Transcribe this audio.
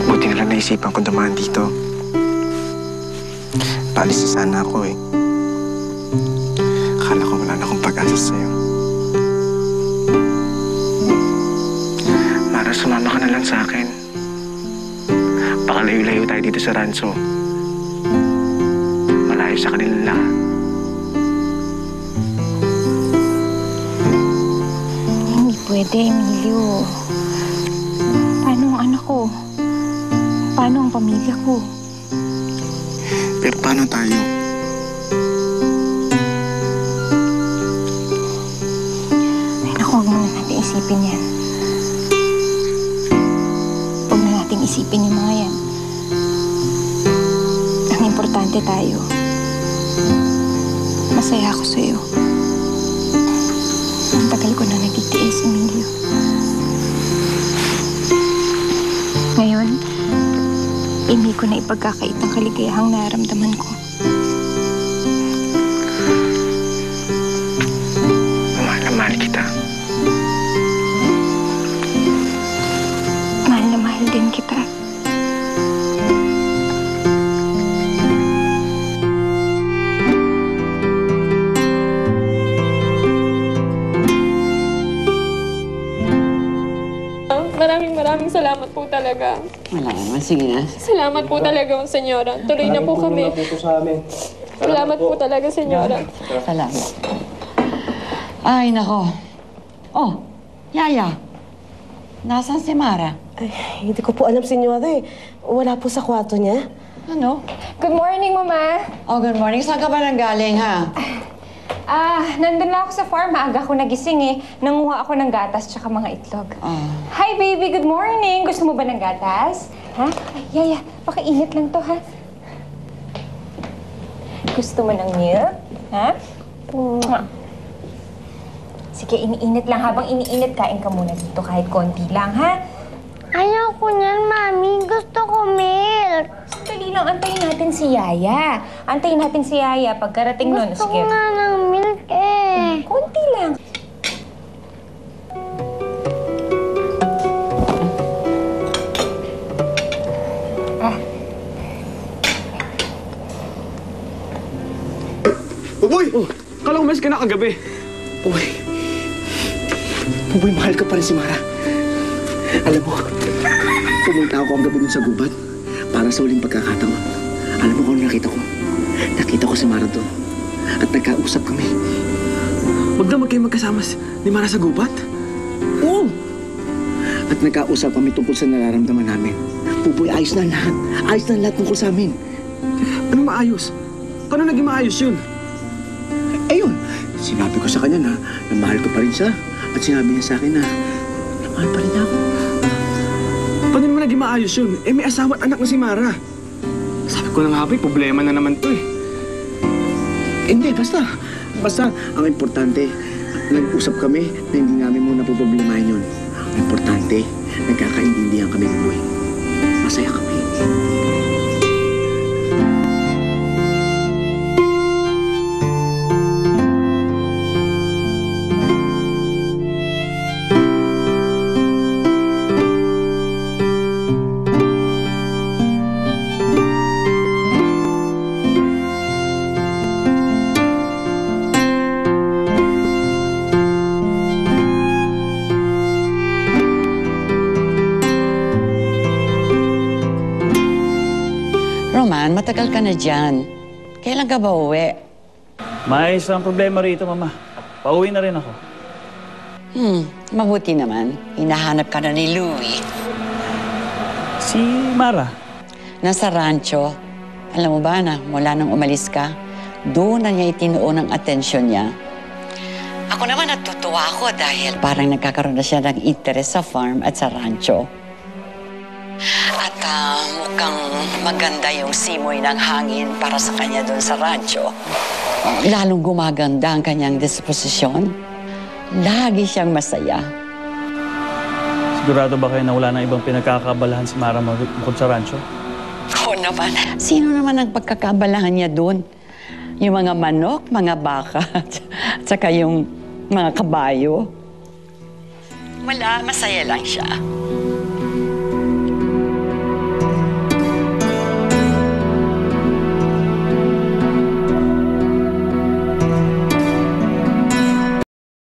Buti na lang naisipan ko dumaan dito. Paalis na sana ako eh. Akala ko wala na akong pag-asa sa'yo. Mara, sumama ka na lang sa akin. Baka layo-layo tayo dito sa rancho. Malayo sa kanilang lahat. Hindi pwede, Emilio. Paano ang anak ko? Paano ang pamilya ko? Pero paano tayo? Ay, naku, huwag muna natin isipin yan. Huwag na natin isipin yung mga yan. Ang importante tayo. Masaya ako sa'yo. Ang tagal ko na nagtitiis, Emilio. Ngayon, hindi ko na ipagkakait ang kaligayahang nararamdaman ko. Mahal na mahal kita. Mahal na mahal din kita. Maraming salamat po talaga. Wala naman. Sige na. Salamat po talaga, senyora. Tuloy na po kami. Salamat po talaga, senyora. Salamat. Ay, nako. Oh, Yaya. Nasaan si Mara? Ay, hindi ko po alam, senyora eh. Wala po sa kwarto niya. Ano? Good morning, Mama. Oh, good morning. Saan ka ba nanggaling, ha? Nandun lang ako sa farm. Maaga ako nagising eh. Nanguha ako ng gatas tsaka mga itlog. Hi, baby. Good morning. Gusto mo ba ng gatas? Ha? Ay, Yaya, pakiinit lang to, ha? Gusto mo ng milk? Ha? Sige, iniinit lang. Habang iniinit, kain ka muna dito kahit konti lang, ha? Ayaw ko niyan, Mami. Gusto ko milk. Sandali lang. Antayin natin si Yaya. Antayin natin si Yaya. Pagkarating nun, Gusto ko sige. nga ng milk eh. Konti lang. Buboy! Kala umalis ka na kagabi. Buboy. Buboy, mahal ka pa rin si Mara. Alam mo, pumunta ako ang gabi dun sa gubat para sa huling pagkakataon. Alam mo kung ano nakita ko? Nakita ko si Mara doon. At nagkausap kami. Magdamag kayo magkasama ni Mara sa gubat? Oo! At nagkausap kami tungkol sa nararamdaman namin. Buboy, ayos na lahat. Ayos na lahat tungkol sa amin. Ano maayos? Paano naging maayos yun? Ayun, sinabi ko sa kanya na mahal ko pa rin siya. At sinabi niya sa akin na mahal pa rin ako. Paano naman naging maayos yun? Eh, may asawa at anak na si Mara. Sabi ko na nga ba, problema na naman to eh. Hindi, basta. Basta, ang importante, nag-usap kami na hindi namin muna poproblemahin yun. Ang importante, nagkakaintindihan kami ng buhay. Masaya kami. Roman, matagal ka na dyan. Kailan ka ba uwi? May isang problema rito, Mama. Pauwi na rin ako. Mabuti naman. Hinahanap ka na ni Louie. Si Mara. Nasa rancho. Alam mo ba na mula nang umalis ka, doon na niya itinuon ang atensyon niya. Ako naman natutuwa ako dahil parang nagkakaroon na siya ng interest sa farm at sa rancho. At mukhang maganda yung simoy ng hangin para sa kanya doon sa rancho. Lalong gumaganda ang kanyang disposisyon. Lagi siyang masaya. Sigurado ba kayo na wala na ibang pinagkakabalahan si Mara bukod sa rancho? Oo naman. Sino naman ang pagkakabalahan niya doon? Yung mga manok, mga baka, at saka yung mga kabayo. Wala, masaya lang siya.